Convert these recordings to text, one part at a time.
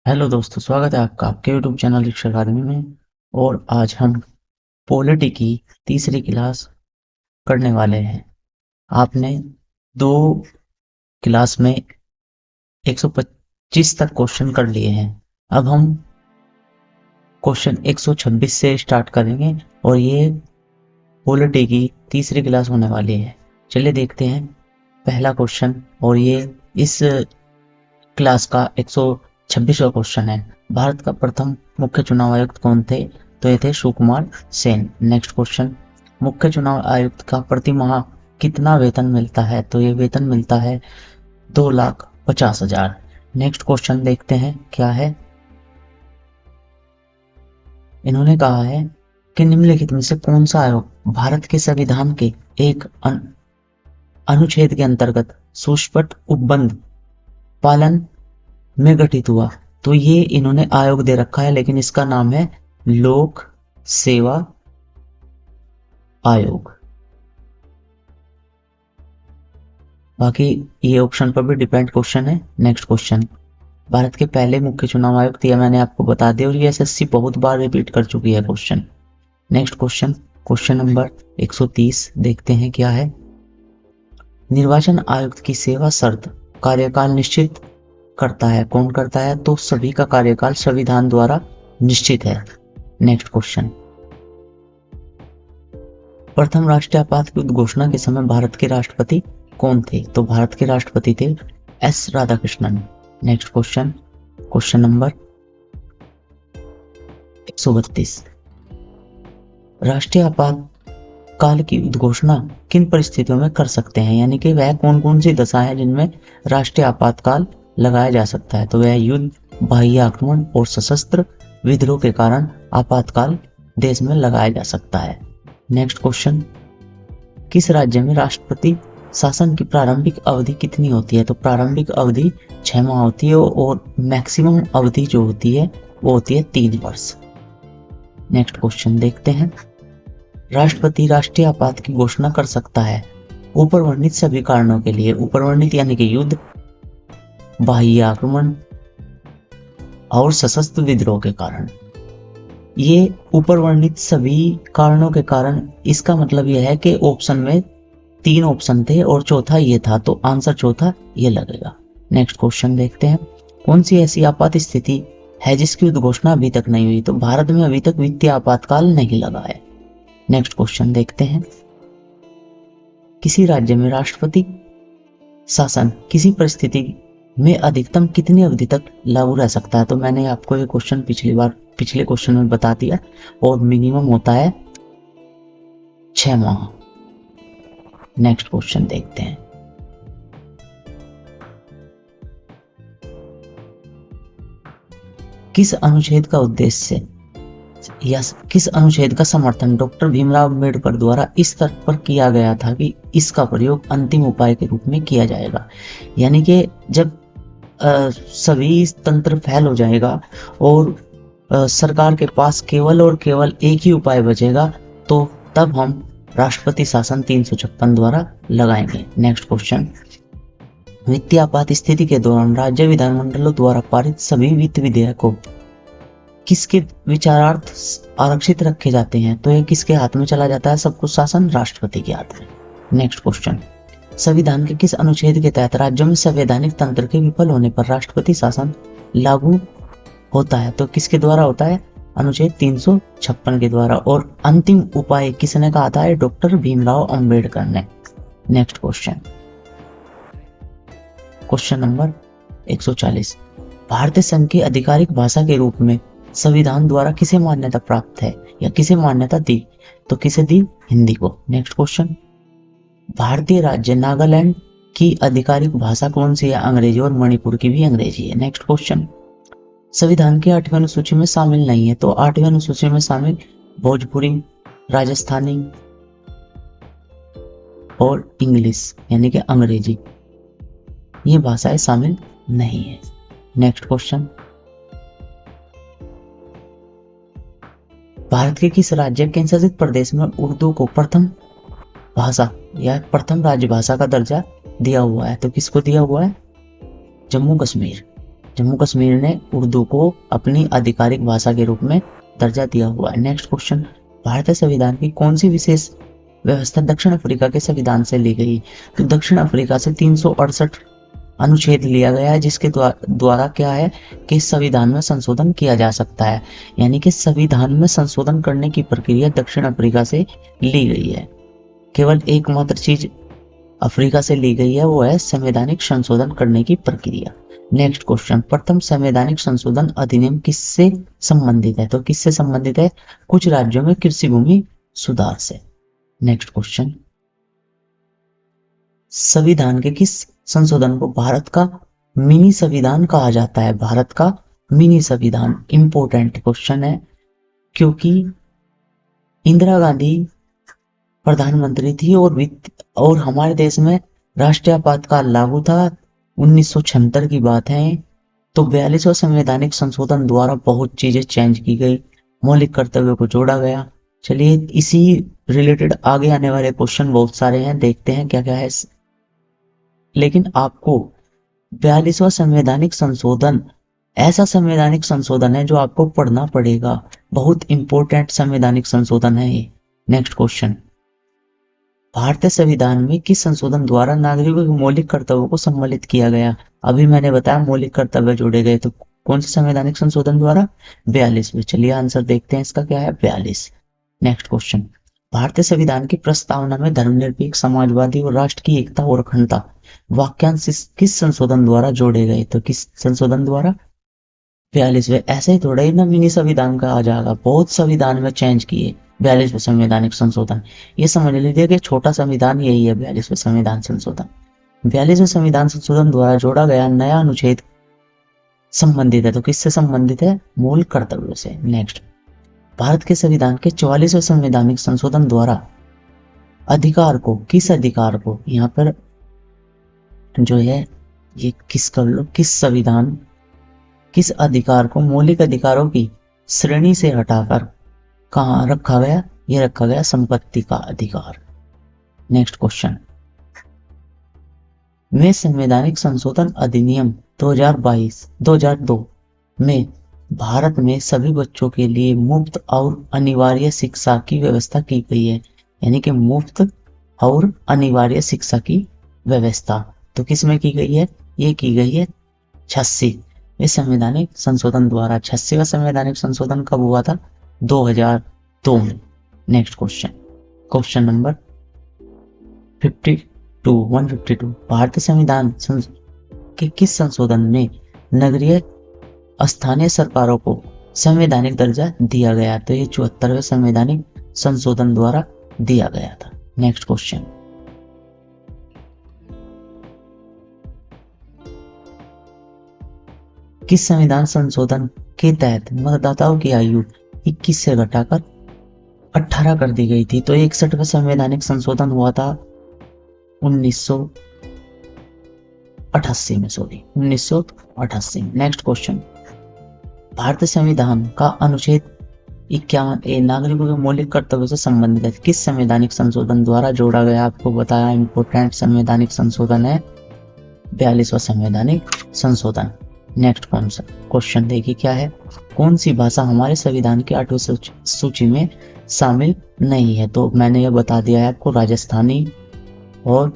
Hello दोस्तों, स्वागत है आपका आपके यूट्यूब चैनल शिक्षा अकादमी में। और आज हम पॉलिटी की तीसरी क्लास करने वाले हैं। आपने दो क्लास में 125 तक क्वेश्चन कर लिए हैं। अब हम क्वेश्चन 126 से स्टार्ट करेंगे और ये पॉलिटी की तीसरी क्लास होने वाली है। चलिए देखते हैं पहला क्वेश्चन। और ये इस क्लास का 126वां क्वेश्चन है। भारत का प्रथम मुख्य चुनाव आयुक्त कौन थे? तो ये थे सुकुमार सेन। नेक्स्ट क्वेश्चन, मुख्य चुनाव आयुक्त का प्रति माह कितना वेतन मिलता है? तो ये वेतन मिलता है 2,50,000। नेक्स्ट क्वेश्चन देखते हैं क्या है। इन्होंने कहा है कि निम्नलिखित में से कौन सा आयोग भारत के संविधान के एक अनुच्छेद के अंतर्गत सुष्पट उपबंध पालन में गठित हुआ? तो ये इन्होंने आयोग दे रखा है, लेकिन इसका नाम है लोक सेवा आयोग। बाकी ये ऑप्शन पर भी डिपेंड क्वेश्चन है। नेक्स्ट क्वेश्चन, भारत के पहले मुख्य चुनाव आयुक्त, यह मैंने आपको बता दिया और ये एसएससी बहुत बार रिपीट कर चुकी है question. Next question, question number 130 देखते हैं क्या है। निर्वाचन आयुक्त की सेवा शर्त कार्यकाल निश्चित करता है। कौन करता है? तो सभी का कार्यकाल संविधान द्वारा निश्चित है। नेक्स्ट क्वेश्चन, प्रथम राष्ट्रीय आपात की उद्घोषणा के समय भारत के राष्ट्रपति कौन थे? तो भारत के राष्ट्रपति थे S Radhakrishnan. Next question, question number 132, राष्ट्रीय आपात काल की उद्घोषणा किन परिस्थितियों में कर सकते हैं? यानी कि वह कौन कौन सी दशा है जिनमें राष्ट्रीय आपातकाल लगाया जा सकता है? तो वह युद्ध, बाह्य आक्रमण और सशस्त्र विद्रोह के कारण आपातकाल देश में लगाया जा सकता है। नेक्स्ट क्वेश्चन, किस राज्य में राष्ट्रपति शासन की प्रारंभिक अवधि कितनी होती है? तो प्रारंभिक अवधि 6 माह होती है और मैक्सिमम अवधि जो होती है वो होती है 3 वर्ष। नेक्स्ट क्वेश्चन देखते हैं, राष्ट्रपति राष्ट्रीय आपात की घोषणा कर सकता है ऊपर वर्णित सभी कारणों के लिए। ऊपर वर्णित यानी कि युद्ध, बाह्य आक्रमण और सशस्त्र विद्रोह के कारण। ये ऊपर वर्णित सभी कारणों के कारण, इसका मतलब यह है कि ऑप्शन में 3 ऑप्शन थे और चौथा ये था, तो आंसर चौथा ये लगेगा। नेक्स्ट क्वेश्चन देखते हैं, कौन सी ऐसी आपात स्थिति है जिसकी उद्घोषणा अभी तक नहीं हुई? तो भारत में अभी तक वित्तीय आपातकाल नहीं लगा है। नेक्स्ट क्वेश्चन देखते हैं, किसी राज्य में राष्ट्रपति शासन किसी परिस्थिति में अधिकतम कितनी अवधि तक लागू रह सकता है? तो मैंने आपको ये क्वेश्चन पिछले क्वेश्चन में बता दिया और मिनिमम होता है 6 माह। नेक्स्ट क्वेश्चन देखते हैं, किस अनुच्छेद का उद्देश्य या किस अनुच्छेद का समर्थन डॉक्टर भीमराव अम्बेडकर द्वारा इस तर्क पर किया गया था कि इसका प्रयोग अंतिम उपाय के रूप में किया जाएगा? यानी कि जब सभी तंत्र फैल हो जाएगा और सरकार के पास केवल और केवल एक ही उपाय बचेगा, तो तब हम राष्ट्रपति शासन 356 द्वारा लगाएंगे। नेक्स्ट क्वेश्चन, वित्तीय आपात स्थिति के दौरान राज्य विधानमंडलों द्वारा पारित सभी वित्त विधेयकों किसके विचारार्थ आरक्षित रखे जाते हैं? तो यह किसके हाथ में चला जाता है? सब कुछ शासन राष्ट्रपति के हाथ में। नेक्स्ट क्वेश्चन, संविधान के किस अनुच्छेद के तहत राज्यों में संवैधानिक तंत्र के विफल होने पर राष्ट्रपति शासन लागू होता है? तो किसके द्वारा होता है? अनुच्छेद 356 के द्वारा। और अंतिम उपाय किसने कहा था? डॉक्टर भीमराव अंबेडकर ने। नेक्स्ट क्वेश्चन, क्वेश्चन नंबर 140, भारतीय संघ की आधिकारिक भाषा के रूप में संविधान द्वारा किसे मान्यता प्राप्त है या किसे मान्यता दी? तो किसे दी? हिंदी को। नेक्स्ट क्वेश्चन, भारतीय राज्य नागालैंड की आधिकारिक भाषा कौन सी है? अंग्रेजी, और मणिपुर की भी अंग्रेजी है। नेक्स्ट क्वेश्चन, संविधान की 8वीं अनुसूची में शामिल नहीं है, तो 8वीं अनुसूची में शामिल भोजपुरी, राजस्थानी और इंग्लिश यानी कि अंग्रेजी, ये भाषाएं शामिल नहीं है। नेक्स्ट क्वेश्चन, भारत के किस राज्य केंद्र शासित प्रदेश में उर्दू को प्रथम भाषा या प्रथम राज्य भाषा का दर्जा दिया हुआ है? तो किसको दिया हुआ है? जम्मू कश्मीर। जम्मू कश्मीर ने उर्दू को अपनी आधिकारिक भाषा के रूप में दर्जा दिया हुआ है। नेक्स्ट क्वेश्चन, भारतीय संविधान की कौन सी विशेष व्यवस्था दक्षिण अफ्रीका के संविधान से ली गई? तो दक्षिण अफ्रीका से 368 अनुच्छेद लिया गया है, जिसके द्वारा क्या है कि संविधान में संशोधन किया जा सकता है। यानी कि संविधान में संशोधन करने की प्रक्रिया दक्षिण अफ्रीका से ली गई है। केवल एकमात्र चीज अफ्रीका से ली गई है, वो है संवैधानिक संशोधन करने की प्रक्रिया। नेक्स्ट क्वेश्चन, प्रथम संवैधानिक संशोधन अधिनियम किससे संबंधित है? तो किससे संबंधित है? कुछ राज्यों में कृषि भूमि सुधार से। नेक्स्ट क्वेश्चन, संविधान के किस संशोधन को भारत का मिनी संविधान कहा जाता है? भारत का मिनी संविधान इंपॉर्टेंट क्वेश्चन है, क्योंकि इंदिरा गांधी प्रधानमंत्री थी और हमारे देश में राष्ट्रीय आपातकाल लागू था। 1976 की बात है। तो 42वां संवैधानिक संशोधन द्वारा बहुत चीजें चेंज की गई, मौलिक कर्तव्यों को जोड़ा गया। चलिए इसी रिलेटेड आगे आने वाले क्वेश्चन बहुत सारे हैं, देखते हैं क्या क्या है। लेकिन आपको 42वां संवैधानिक संशोधन ऐसा संवैधानिक संशोधन है जो आपको पढ़ना पड़ेगा, बहुत इंपॉर्टेंट संवैधानिक संशोधन है ये। नेक्स्ट क्वेश्चन, भारतीय संविधान में किस संशोधन द्वारा नागरिकों के मौलिक कर्तव्यों को सम्मिलित किया गया? अभी मैंने बताया मौलिक कर्तव्य जोड़े गए, तो कौन से संवैधानिक संशोधन द्वारा? 42 में। चलिए आंसर देखते हैं, इसका क्या है? 42। नेक्स्ट क्वेश्चन, भारतीय संविधान की प्रस्तावना में धर्मनिरपेक्ष, समाजवादी और राष्ट्र की एकता और अखंडता वाक्यांश किस संशोधन द्वारा जोड़े गए? तो किस संशोधन द्वारा? 42वें। ऐसे ही थोड़ा ही ना मिनी संविधान का आ जाएगा, बहुत संविधान में चेंज किए। 42वें संवैधानिक संशोधन, ये समझ लीजिए कि छोटा संविधान यही है 42वें संविधान संशोधन। 42वें संविधान संशोधन द्वारा जोड़ा गया नया अनुच्छेद संबंधित है, तो किससे संबंधित है? मूल कर्तव्यों से। नेक्स्ट, भारत के संविधान के 44वें संवैधानिक संशोधन द्वारा अधिकार को, किस अधिकार को, यहाँ पर जो है ये किस कर लो, किस संविधान किस अधिकार को मौलिक अधिकारों की श्रेणी से हटाकर कहाँ रखा गया? ये रखा गया संपत्ति का अधिकार। नेक्स्ट क्वेश्चन, में संवैधानिक संशोधन अधिनियम 2002 में भारत में सभी बच्चों के लिए मुफ्त और अनिवार्य शिक्षा की व्यवस्था की गई है। यानी कि मुफ्त और अनिवार्य शिक्षा की व्यवस्था तो किस में की गई है? ये की गई है 86वें संवैधानिक संशोधन द्वारा। 86वां संवैधानिक संशोधन कब हुआ था? 2002 में। नेक्स्ट क्वेश्चन, क्वेश्चन नंबर 152, भारतीय संविधान के किस संशोधन में नगरीय स्थानीय सरकारों को संवैधानिक दर्जा दिया गया? तो ये 74वें संवैधानिक संशोधन द्वारा दिया गया था। नेक्स्ट क्वेश्चन, किस संविधान संशोधन के तहत मतदाताओं की आयु 21 से घटाकर 18 कर दी गई थी? तो 61वां संवैधानिक संशोधन हुआ था 1988 में, 1988। नेक्स्ट क्वेश्चन, भारतीय संविधान का अनुच्छेद 51A नागरिकों के मौलिक कर्तव्यों से संबंधित है, किस संवैधानिक संशोधन द्वारा जोड़ा गया? आपको बताया इंपोर्टेंट संवैधानिक संशोधन है 42वां संवैधानिक संशोधन। नेक्स्ट क्वेश्चन देखिए क्या है, कौन सी भाषा हमारे संविधान की 8वीं सूची में शामिल नहीं है? तो मैंने ये बता दिया है आपको, राजस्थानी और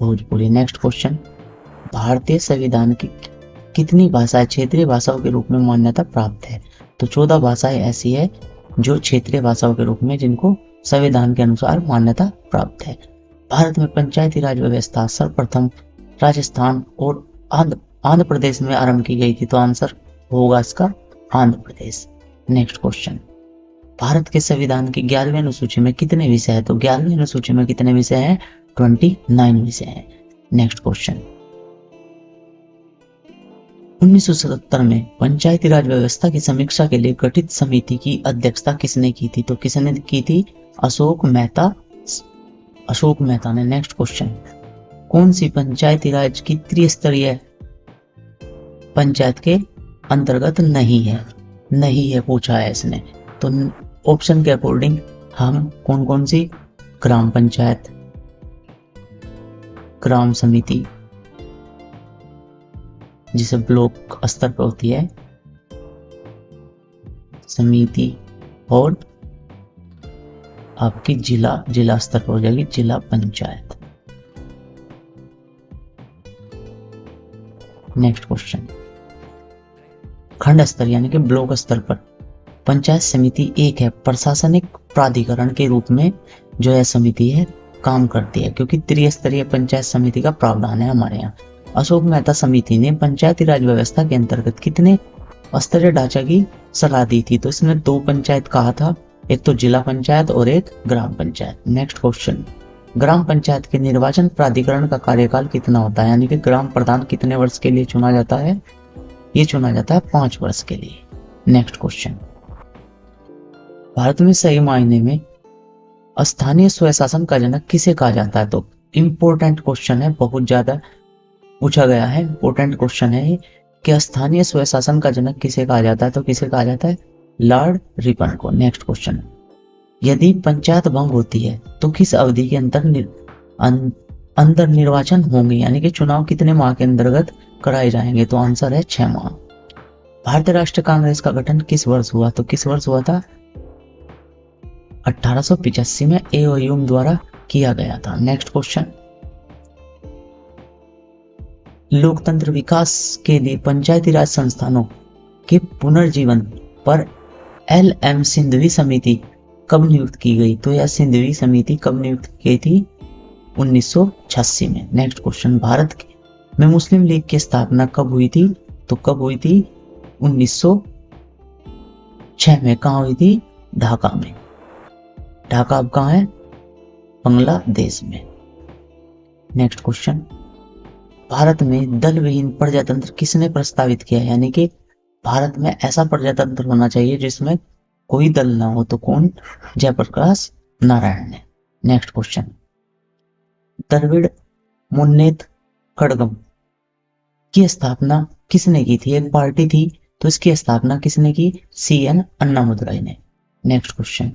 भोजपुरी। नेक्स्ट क्वेश्चन, भारतीय संविधान की कितनी भाषाएं क्षेत्रीय भाषाओं के रूप में मान्यता प्राप्त है? तो 14 भाषाएं ऐसी है जो क्षेत्रीय भाषाओं के रूप में जिनको संविधान के अनुसार मान्यता प्राप्त है। भारत में पंचायती राज व्यवस्था सर्वप्रथम राजस्थान और आंध्र प्रदेश में आरंभ की गई थी, तो आंसर होगा इसका आंध्र प्रदेश। नेक्स्ट क्वेश्चन, भारत के संविधान की 11वीं अनुसूची में कितने विषय है? तो 11वीं अनुसूची में कितने विषय हैं? 29 विषय हैं। नेक्स्ट क्वेश्चन, 1977 में पंचायती राज व्यवस्था की समीक्षा के लिए गठित समिति की अध्यक्षता किसने की थी? तो किसने की थी? अशोक मेहता ने। नेक्स्ट क्वेश्चन, कौन सी पंचायती राज की त्रिस्तरीय पंचायत के अंतर्गत नहीं है पूछा है इसने। तो ऑप्शन के अकॉर्डिंग हम कौन सी? ग्राम पंचायत, ग्राम समिति, जिसे ब्लॉक स्तर पर होती है समिति, और आपकी जिला स्तर पर हो जाएगी जिला पंचायत। नेक्स्ट क्वेश्चन, खंड स्तर यानी कि ब्लॉक स्तर पर पंचायत समिति एक है प्रशासनिक प्राधिकरण के रूप में जो यह समिति है काम करती है, क्योंकि त्रिस्तरीय पंचायत समिति का प्रावधान है हमारे यहाँ। अशोक मेहता समिति ने पंचायती राज व्यवस्था के अंतर्गत कितने स्तरीय ढांचा की सलाह दी थी? तो इसने 2 पंचायत कहा था, एक तो जिला पंचायत और एक ग्राम पंचायत। नेक्स्ट क्वेश्चन, ग्राम पंचायत के निर्वाचन प्राधिकरण का कार्यकाल कितना होता है, यानी कि ग्राम प्रधान कितने वर्ष के लिए चुना जाता है? ये चुना जाता है 5 वर्ष के लिए। नेक्स्ट क्वेश्चन, भारत में सही मायने में स्थानीय स्वशासन का जनक किसे कहा जाता है? तो इंपॉर्टेंट क्वेश्चन है, बहुत ज्यादा पूछा गया है, इंपॉर्टेंट क्वेश्चन है कि स्थानीय स्वशासन का जनक किसे कहा जाता है? तो किसे कहा जाता है? लॉर्ड रिपन को। नेक्स्ट क्वेश्चन, यदि पंचायत भंग होती है तो किस अवधि के अंदर निर्वाचन होंगे, यानी कि चुनाव कितने माह के अंतर्गत कराए जाएंगे? तो आंसर है 6 माह। भारतीय राष्ट्रीय कांग्रेस का गठन किस वर्ष हुआ? तो किस वर्ष हुआ था? 1885 में एओयूम द्वारा किया गया था। नेक्स्ट क्वेश्चन, लोकतंत्र विकास के लिए पंचायती राज संस्थानों के पुनर्जीवन पर LM सिंधवी समिति कब नियुक्त की गई? तो यह सिंधवी समिति कब नियुक्त की गई थी? 1986 में। नेक्स्ट क्वेश्चन, भारत में मुस्लिम लीग की स्थापना कब हुई थी? तो कब हुई थी? 1906 में। कहाँ हुई थी? ढाका में। ढाका अब कहाँ है? बांग्लादेश में। नेक्स्ट क्वेश्चन, भारत में दल विहीन प्रजातंत्र किसने प्रस्तावित किया, यानी कि भारत में ऐसा प्रजातंत्र होना चाहिए जिसमें कोई दल ना हो? तो कौन? जयप्रकाश नारायण ने। नेक्स्ट क्वेश्चन, द्रविड़ मुन्नेत्र कड़गम की स्थापना किसने की थी? एक पार्टी थी, तो इसकी स्थापना किसने की? CN अन्नामदुराई ने। नेक्स्ट क्वेश्चन,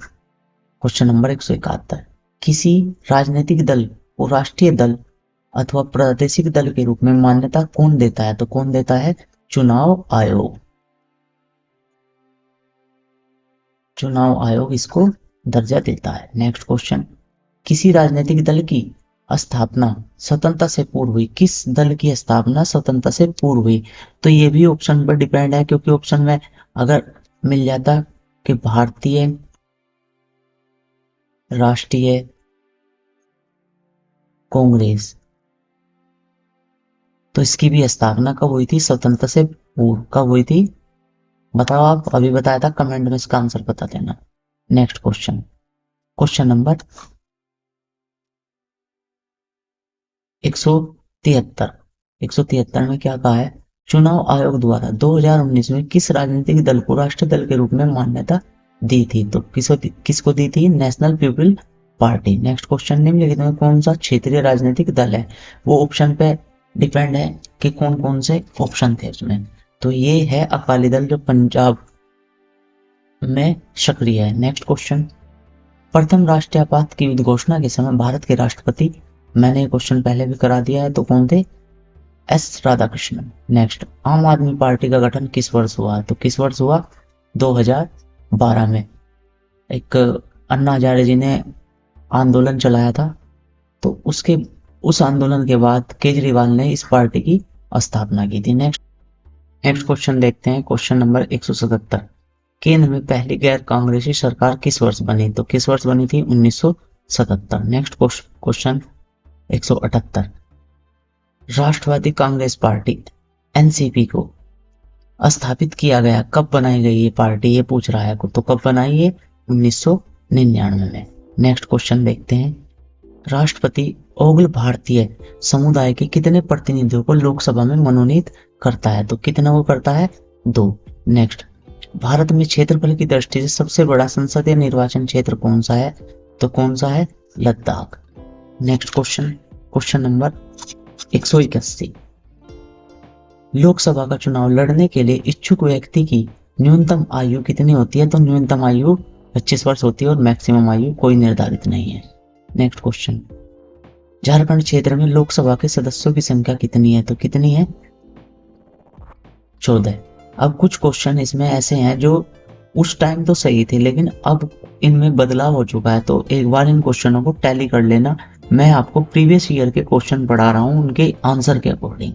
क्वेश्चन नंबर 171, किसी राजनीतिक दल को राष्ट्रीय दल अथवा प्रादेशिक दल के रूप में मान्यता कौन देता है? तो कौन देता है? चुनाव आयोग। चुनाव आयोग इसको दर्जा देता है। नेक्स्ट क्वेश्चन, किसी राजनीतिक दल की स्थापना स्वतंत्रता से पूर्व हुई? किस दल की स्थापना स्वतंत्रता से पूर्व हुई? तो ये भी ऑप्शन पर डिपेंड है, क्योंकि ऑप्शन में अगर मिल जाता कि भारतीय राष्ट्रीय कांग्रेस, तो इसकी भी स्थापना कब हुई थी? स्वतंत्रता से पूर्व। कब हुई थी? बताओ आप, अभी बताया था, कमेंट में इसका आंसर बता देना। नेक्स्ट क्वेश्चन, क्वेश्चन नंबर 173 में क्या कहा है? चुनाव आयोग द्वारा 2019 में किस राजनीतिक दल को राष्ट्रीय दल के रूप में मान्यता दी थी? तो किसको दी थी? National people party. Next question, निम्नलिखित में कौन सा क्षेत्रीय राजनीतिक दल है? वो ऑप्शन पे डिपेंड है कि कौन कौन से ऑप्शन थे उसमें। तो ये है अकाली दल जो पंजाब में सक्रिय है। नेक्स्ट क्वेश्चन, प्रथम राष्ट्रीय आपात की उद्घोषणा के समय भारत के राष्ट्रपति, मैंने क्वेश्चन पहले भी करा दिया है, तो कौन थे? S राधाकृष्णन। नेक्स्ट, आम आदमी पार्टी का गठन किस वर्ष हुआ? तो किस वर्ष हुआ? 2012 में। एक अन्ना हजारे जी ने आंदोलन चलाया था, तो उस आंदोलन के बाद केजरीवाल ने इस पार्टी की स्थापना की थी। नेक्स्ट क्वेश्चन देखते हैं, क्वेश्चन नंबर 177, केंद्र में पहली गैर कांग्रेसी सरकार किस वर्ष बनी? तो किस वर्ष बनी थी? 1977। नेक्स्ट क्वेश्चन 178, राष्ट्रवादी कांग्रेस पार्टी NCP को स्थापित किया गया, कब बनाई गई ये पार्टी? ये पूछ रहा है। तो कब बनाई है? 1999 में। नेक्स्ट क्वेश्चन देखते हैं, राष्ट्रपति अखिल भारतीय समुदाय के कितने प्रतिनिधियों को लोकसभा में मनोनीत करता है? तो कितना वो करता है? 2। नेक्स्ट, भारत में क्षेत्रफल की दृष्टि से सबसे बड़ा संसदीय निर्वाचन क्षेत्र कौन सा है? तो कौन सा है? Ladakh. Next question number 181, Lok Sabha का चुनाव लड़ने के लिए इच्छुक व्यक्ति की न्यूनतम आयु कितनी होती है? तो न्यूनतम आयु 25 वर्ष होती है और मैक्सिमम आयु कोई निर्धारित नहीं है। नेक्स्ट क्वेश्चन, झारखंड क्षेत्र में लोकसभा के सदस्यों की संख्या कितनी है? तो कितनी है? 14। अब कुछ क्वेश्चन इसमें ऐसे हैं जो उस टाइम तो सही थे लेकिन अब इनमें बदलाव हो चुका है, तो एक बार इन क्वेश्चनों को टैली कर लेना। मैं आपको प्रीवियस ईयर के क्वेश्चन पढ़ा रहा हूँ उनके आंसर के अकॉर्डिंग,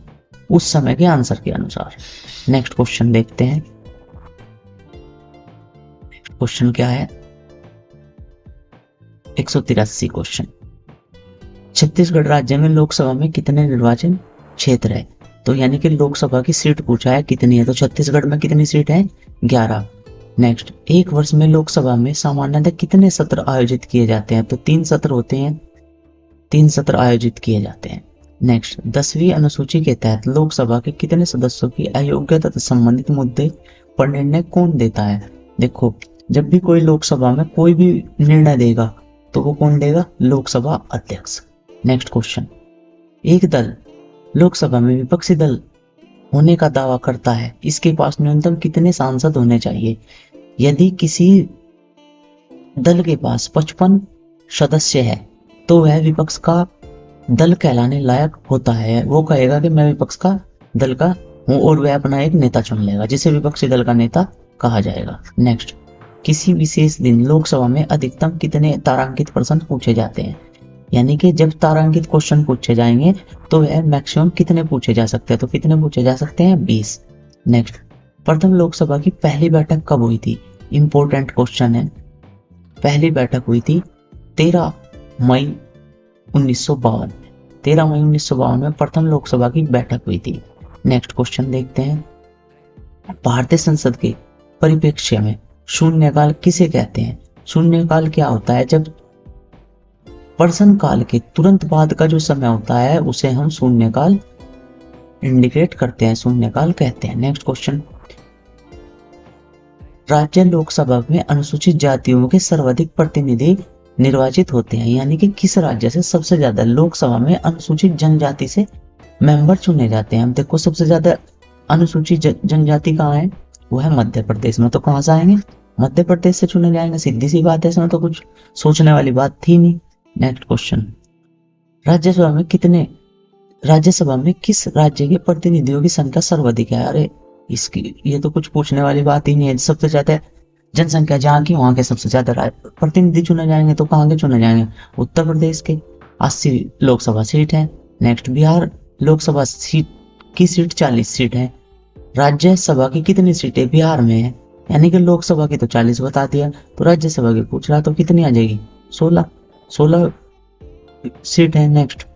उस समय के आंसर के अनुसार। नेक्स्ट क्वेश्चन देखते हैं। क्वेश्चन क्या है? 183 क्वेश्चन। छत्तीसगढ़ राज्य में लोकसभा में कितने निर्वाचन क्षेत्र है? तो यानी कि लोकसभा की सीट पूछा है कितनी है, तो छत्तीसगढ़ में कितनी सीट है? 11। नेक्स्ट, एक वर्ष में लोकसभा में सामान्यतः कितने सत्र आयोजित किए जाते हैं? तो 3 सत्र होते हैं, 3 सत्र आयोजित किए जाते हैं। नेक्स्ट, 10वीं अनुसूची के तहत लोकसभा के कितने सदस्यों की अयोग्यता तथा संबंधित मुद्दे पर निर्णय कौन देता है? देखो, जब भी कोई लोकसभा में कोई भी निर्णय देगा तो वो कौन देगा? लोकसभा अध्यक्ष। नेक्स्ट क्वेश्चन, एक दल लोकसभा में विपक्षी दल होने का दावा करता है, इसके पास न्यूनतम कितने सांसद होने चाहिए? यदि किसी दल के पास 55 सदस्य है तो वह विपक्ष का दल कहलाने लायक होता है। वो कहेगा कि मैं विपक्ष का दल का हूं और वह अपना एक नेता चुन लेगा जिसे विपक्षी दल का नेता कहा जाएगा। नेक्स्ट, किसी विशेष दिन लोकसभा में अधिकतम कितने तारांकित प्रश्न पूछे जाते हैं? यानी कि जब तारांकित क्वेश्चन पूछे जाएंगे तो वह मैक्सिमम कितने पूछे जा सकते हैं? तो कितने पूछे जा सकते हैं? 20। नेक्स्ट, प्रथम लोकसभा की पहली बैठक कब हुई थी? इंपॉर्टेंट क्वेश्चन है। पहली बैठक हुई थी 13 मई 1952। 13 मई 1952 में प्रथम लोकसभा की बैठक हुई थी। नेक्स्ट क्वेश्चन देखते हैं। भारतीय संसद के परिप्रेक्ष्य में शून्यकाल किसे कहते हैं? शून्यकाल क्या होता है? जब प्रश्न काल के तुरंत बाद का जो समय होता है उसे हम शून्यकाल इंडिकेट करते हैं, शून्यकाल कहते हैं। नेक्स्ट क्वेश्चन, राज्य लोकसभा में अनुसूचित जातियों के सर्वाधिक प्रतिनिधि निर्वाचित होते हैं, यानी कि किस राज्य से सबसे ज्यादा लोकसभा में अनुसूचित जनजाति से मेंबर चुने जाते हैं? हम देखो, सबसे ज्यादा अनुसूचित जनजाति कहाँ है? वो है मध्य प्रदेश में। तो कहां से आएंगे? मध्य प्रदेश से चुने जाएंगे, सीधी सी बात है, इसमें तो कुछ सोचने वाली बात थी नहीं। नेक्स्ट क्वेश्चन, राज्यसभा में किस राज्य के प्रतिनिधियों की संख्या सर्वाधिक है? अरे इसकी ये तो कुछ पूछने वाली बात ही नहीं है। सबसे ज्यादा जनसंख्या जहाँ की वहां के सबसे ज्यादा प्रतिनिधि चुने जाएंगे, तो कहाँ के चुने जाएंगे? उत्तर प्रदेश के। 80 लोकसभा सीट है। नेक्स्ट, बिहार लोकसभा सीट की सीट 40 सीट है। राज्यसभा की कितनी सीटें बिहार में है? यानी कि लोकसभा की तो 40 बता दिया, तो राज्यसभा की पूछ रहा तो कितनी आ जाएगी? 16 सीट है। नेक्स्ट,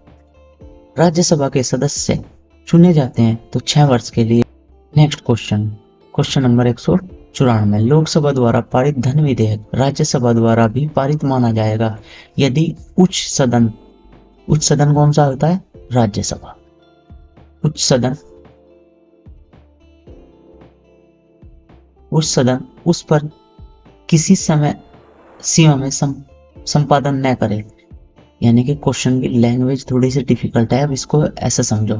राज्यसभा के सदस्य चुने जाते हैं तो 6 वर्ष के लिए। Next question, question number 194, Lok Sabha द्वारा पारित धन विधेयक राज्यसभा द्वारा भी पारित माना जाएगा यदि उच्च सदन कौन सा होता है? राज्यसभा। उच्च सदन उस पर किसी समय सीमा में संपादन न करे। यानी कि क्वेश्चन की लैंग्वेज थोड़ी सी डिफिकल्ट है, अब इसको ऐसे समझो।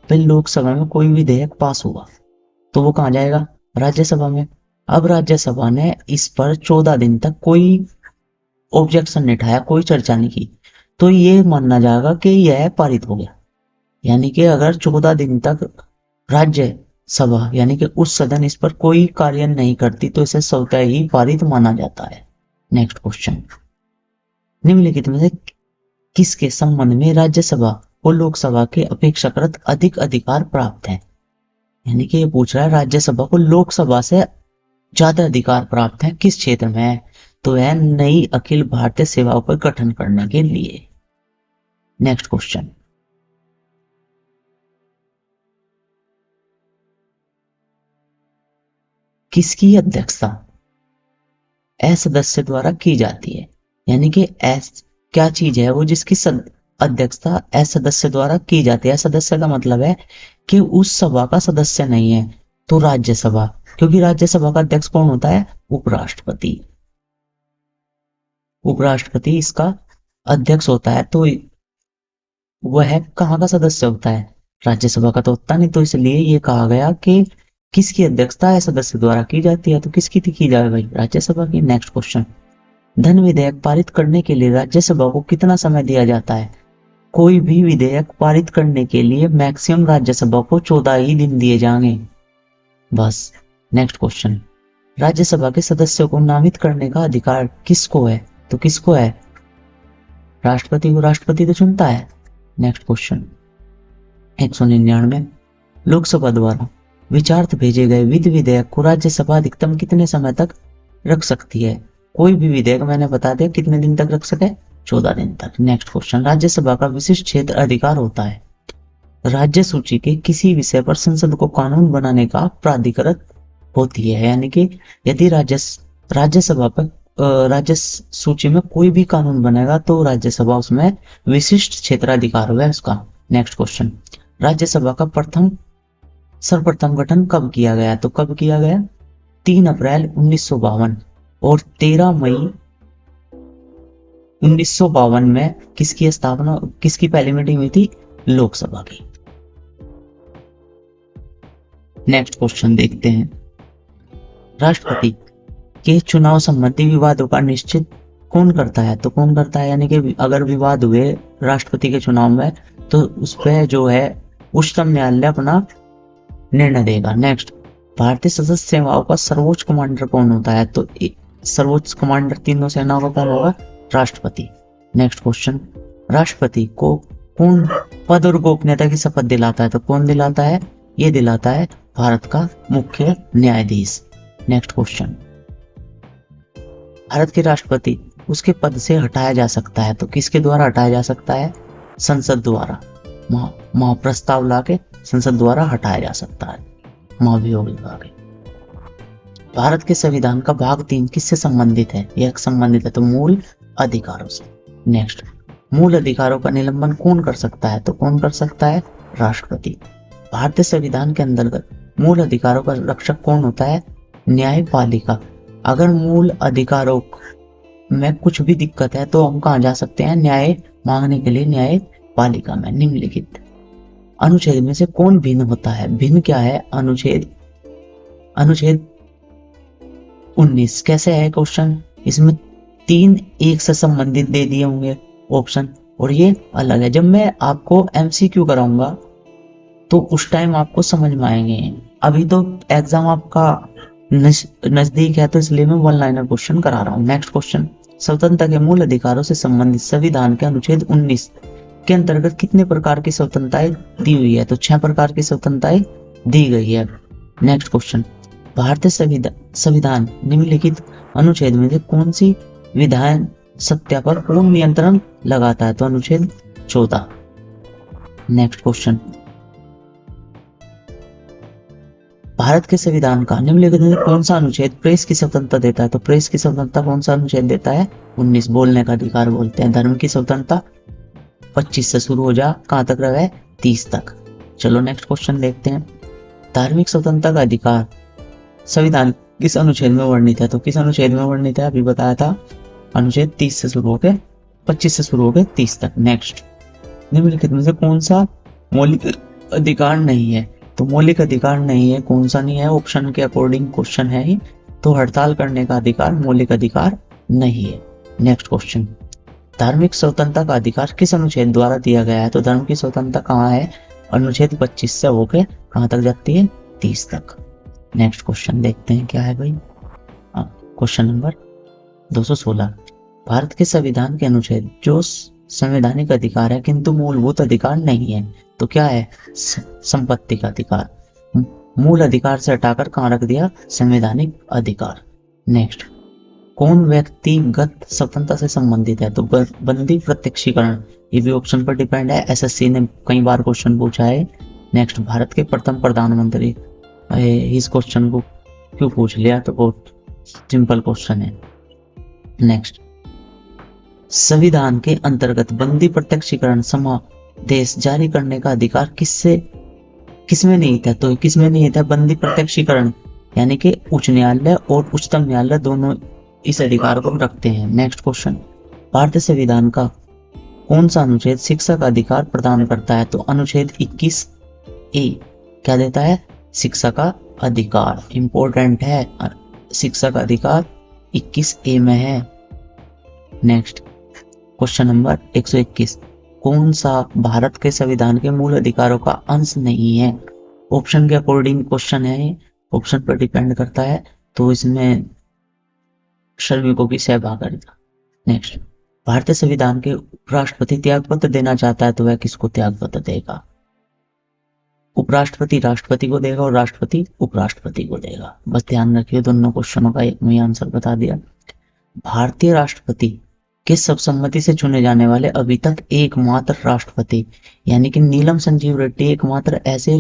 फिर लोकसभा में कोई विधेयक पास हुआ तो वो कहाँ जाएगा? राज्यसभा में। अब राज्यसभा ने इस पर 14 दिन तक कोई ऑब्जेक्शन नहीं उठाया, कोई चर्चा नहीं की, तो ये मानना जाएगा कि यह पारित हो गया। यानी कि अगर 14 दिन तक राज्यसभा यानी कि उस सदन इस पर कोई कार्य नहीं करती तो इसे स्वतः ही पारित माना जाता है। नेक्स्ट क्वेश्चन, निम्नलिखित में से किसके संबंध में राज्यसभा को लोकसभा के अपेक्षाकृत अधिक अधिकार प्राप्त है? यानी कि ये पूछ रहा है राज्यसभा को लोकसभा से ज्यादा अधिकार प्राप्त है किस क्षेत्र में है? तो है नई अखिल भारतीय सेवाओं पर गठन करने के लिए। नेक्स्ट क्वेश्चन, किसकी अध्यक्षता असदस्य द्वारा की जाती है? यानी कि क्या चीज है वो जिसकी अध्यक्षता असदस्य द्वारा की जाती है? सदस्य का मतलब है कि उस सभा का सदस्य नहीं है, तो राज्यसभा, क्योंकि राज्यसभा का अध्यक्ष कौन होता है? उपराष्ट्रपति। उपराष्ट्रपति इसका अध्यक्ष होता है, तो वह कहाँ का सदस्य होता है? राज्यसभा का तो होता नहीं, तो इसलिए ये कहा गया कि किसकी अध्यक्षता है सदस्य द्वारा की जाती है, तो किसकी की जाए भाई? राज्यसभा की। नेक्स्ट क्वेश्चन, धन विधेयक पारित करने के लिए राज्यसभा को कितना समय दिया जाता है? कोई भी विधेयक पारित करने के लिए मैक्सिमम राज्यसभा को 14 ही दिन दिए जाएंगे। बस। नेक्स्ट क्वेश्चन, राज्यसभा के सदस्यों को नामित करने का अधिकार किसको है? तो किसको है? राष्ट्रपति को। राष्ट्रपति तो चुनता है। नेक्स्ट क्वेश्चन 199, लोकसभा द्वारा विचारार्थ भेजे गए विधि विधेयक को राज्यसभा अधिकतम कितने समय तक रख सकती है? कोई भी विधेयक मैंने बता दिया कितने दिन तक रख सके, 14 दिन तक। नेक्स्ट क्वेश्चन, राज्यसभा का विशिष्ट क्षेत्र अधिकार होता है। राज्य सूची के किसी विषय पर संसद को कानून बनाने का प्राधिकृत होती है, यानी कि यदि राज्यसभा पर राज्य सूची में कोई भी कानून बनेगा तो राज्यसभा उसमें विशिष्ट क्षेत्राधिकार होगा उसका। नेक्स्ट क्वेश्चन, राज्यसभा का सर्वप्रथम गठन कब किया गया? तो कब किया गया? 3 अप्रैल 1952 और 13 मई 1952 में किसकी स्थापना, किसकी पहली मीटिंग हुई थी? लोकसभा की। नेक्स्ट क्वेश्चन देखते हैं, राष्ट्रपति के चुनाव संबंधी विवादों का निश्चित कौन करता है? तो कौन करता है, यानी कि अगर विवाद हुए राष्ट्रपति के चुनाव में तो उस पर जो है उच्चतम न्यायालय अपना निर्णय देगा। नेक्स्ट, भारतीय सशस्त्र सेनाओं का सर्वोच्च कमांडर कौन होता है? तो सर्वोच्च कमांडर तीनों सेनाओं का कौन होगा? राष्ट्रपति। नेक्स्ट क्वेश्चन, राष्ट्रपति को कौन पद और गोपनीयता की शपथ दिलाता है? तो कौन दिलाता है? ये दिलाता है भारत का मुख्य न्यायाधीश। नेक्स्ट क्वेश्चन, भारत के राष्ट्रपति उसके पद से हटाया जा सकता है, तो किसके द्वारा हटाया जा सकता है? संसद द्वारा। महाप्रस्ताव लाके संसद द्वारा हटाया जा सकता है, महाभियोग लाके। भारत के संविधान का भाग 3 किससे संबंधित है? यह संबंधित है तो मूल अधिकारों से। नेक्स्ट, मूल अधिकारों का निलंबन कौन कर सकता है? तो कौन कर सकता है? राष्ट्रपति। भारतीय संविधान के अंतर्गत मूल अधिकारों का रक्षक कौन होता है? न्यायपालिका। अगर मूल अधिकारों में कुछ भी दिक्कत है तो हम कहाँ जा सकते हैं? न्याय मांगने के लिए न्यायपालिका में। निम्नलिखित अनुच्छेद में से कौन भिन्न होता है? भिन्न क्या है? अनुच्छेद 19 कैसे है क्वेश्चन? इसमें 3 एक से संबंधित दे दिए होंगे ऑप्शन और ये अलग है। जब मैं आपको एमसीक्यू कराऊंगा तो उस टाइम आपको समझ में आएंगे। अभी तो एग्जाम आपका नजदीक है तो इसलिए मैं वन लाइनर क्वेश्चन करा रहा हूँ। नेक्स्ट क्वेश्चन, स्वतंत्रता के मूल अधिकारों से संबंधित संविधान के अनुच्छेद 19 के अंतर्गत कितने प्रकार की स्वतंत्रताएं दी हुई है? तो 6 प्रकार की स्वतंत्रताएं दी गई है। नेक्स्ट क्वेश्चन, भारतीय संविधान निम्नलिखित अनुच्छेद में से कौन सी विधान सत्ता पर पूर्ण नियंत्रण लगाता है? तो अनुच्छेद 14। नेक्स्ट क्वेश्चन, भारत के संविधान का निम्नलिखित में कौन सा अनुच्छेद प्रेस की स्वतंत्रता देता है? तो प्रेस की स्वतंत्रता कौन सा अनुच्छेद देता है? 19, बोलने का अधिकार बोलते हैं। धर्म की स्वतंत्रता 25 से शुरू हो जा, कहां तक रहे? 30 तक। चलो नेक्स्ट क्वेश्चन देखते हैं, धार्मिक स्वतंत्रता का अधिकार संविधान किस अनुच्छेद में वर्णित है? तो किस अनुच्छेद में वर्णित है? अभी बताया था, अनुच्छेद 30 से शुरू होकर 25 से शुरू होकर 30 तक। नेक्स्ट, निम्नलिखित में से कौन सा मौलिक अधिकार नहीं है? तो मौलिक अधिकार नहीं है, कौन सा नहीं है? ऑप्शन के अकॉर्डिंग क्वेश्चन है ही, तो हड़ताल करने का अधिकार मौलिक अधिकार नहीं है। नेक्स्ट क्वेश्चन, धार्मिक स्वतंत्रता का अधिकार किस अनुच्छेद द्वारा दिया गया है? तो धर्म की स्वतंत्रता कहाँ है? अनुच्छेद 25 से होकर कहां तक जाती है? 30 तक। नेक्स्ट क्वेश्चन देखते हैं क्या है भाई। क्वेश्चन नंबर 216, भारत के संविधान के अनुच्छेद जो संवैधानिक अधिकार है किंतु मूलभूत अधिकार नहीं है, तो क्या है? संपत्ति का अधिकार। मूल अधिकार से हटाकर कहां रख दिया? संवैधानिक अधिकार। नेक्स्ट, कौन व्यक्तिगत स्वतंत्रता से संबंधित है? तो बंदी प्रत्यक्षीकरण। ये भी ऑप्शन पर डिपेंड है, एसएससी ने कई बार क्वेश्चन पूछा है। नेक्स्ट, भारत के प्रथम प्रधानमंत्री। इस क्वेश्चन को क्यों पूछ लिया? तो बहुत सिंपल क्वेश्चन है। नेक्स्ट, संविधान के अंतर्गत बंदी प्रत्यक्षीकरण समादेश जारी करने का अधिकार किसमें निहित है? तो किसमें निहित है? बंदी प्रत्यक्षीकरण, यानी कि उच्च न्यायालय और उच्चतम न्यायालय दोनों इस अधिकार को रखते हैं। नेक्स्ट क्वेश्चन, भारतीय संविधान का कौन सा अनुच्छेद शिक्षा का अधिकार प्रदान करता है? तो अनुच्छेद 21A क्या देता है? शिक्षा का अधिकार। इंपॉर्टेंट है, शिक्षा का अधिकार 21A में है। नेक्स्ट, क्वेश्चन नंबर 121, कौन सा भारत के संविधान के मूल अधिकारों का अंश नहीं है? ऑप्शन के अकॉर्डिंग क्वेश्चन है ऑप्शन पर डिपेंड करता है, तो इसमें श्रमिकों की सहभागिता। नेक्स्ट, भारतीय संविधान के उपराष्ट्रपति त्याग पत्र देना चाहता है तो वह किसको त्याग पत्र देगा? उपराष्ट्रपति राष्ट्रपति को देगा और राष्ट्रपति उपराष्ट्रपति को देगा। बस ध्यान रखिए, दोनों क्वेश्चनों का एक में आंसर बता दिया। भारतीय राष्ट्रपति के सर्वसम्मति से चुने जाने वाले अभी तक एकमात्र राष्ट्रपति, यानी कि नीलम संजीव रेड्डी एकमात्र ऐसे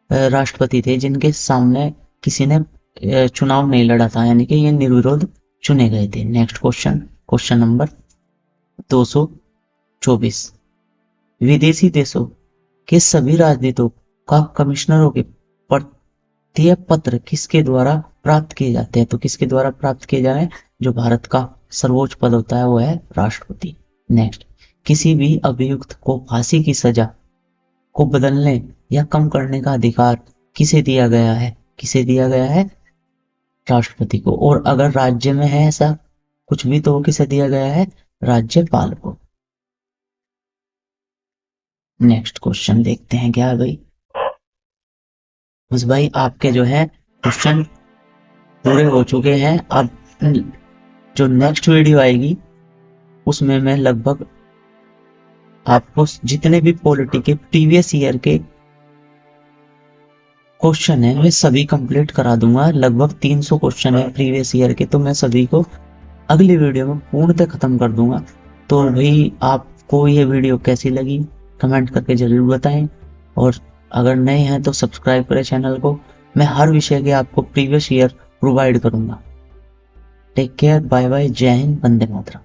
राष्ट्रपति थे जिनके सामने किसी ने चुनाव नहीं लड़ा था, यानी कि ये निर्विरोध चुने गए थे। नेक्स्ट क्वेश्चन, क्वेश्चन नंबर 224, विदेशी देशों के सभी राजदूतों का कमिश्नरों के प्रत्यय पत्र किसके द्वारा प्राप्त किए जाते हैं? तो किसके द्वारा प्राप्त किए जा रहे हैं? जो भारत का सर्वोच्च पद होता है वो है राष्ट्रपति। नेक्स्ट, किसी भी अभियुक्त को फांसी की सजा को बदलने या कम करने का अधिकार किसे दिया गया है? किसे दिया गया है? राष्ट्रपति को। और अगर राज्य में है ऐसा कुछ भी तो वो किसे दिया गया है? राज्यपाल को। नेक्स्ट क्वेश्चन देखते हैं क्या है भाई। बस भाई आपके जो है क्वेश्चन पूरे हो चुके हैं। अब जो नेक्स्ट वीडियो आएगी उसमें मैं लगभग आपको जितने भी पॉलिटी के प्रीवियस ईयर के क्वेश्चन है मैं सभी कंप्लीट करा दूंगा। लगभग 300 क्वेश्चन है प्रीवियस ईयर के, तो मैं सभी को अगली वीडियो में पूर्णतः खत्म कर दूंगा। तो भाई आपको ये वीडियो कैसी लगी कमेंट करके जरूर बताएं, और अगर नए हैं तो सब्सक्राइब करें चैनल को। मैं हर विषय के आपको प्रीवियस ईयर प्रोवाइड करूंगा। टेक केयर, बाय बाय, जय हिंद, वंदे मातरम।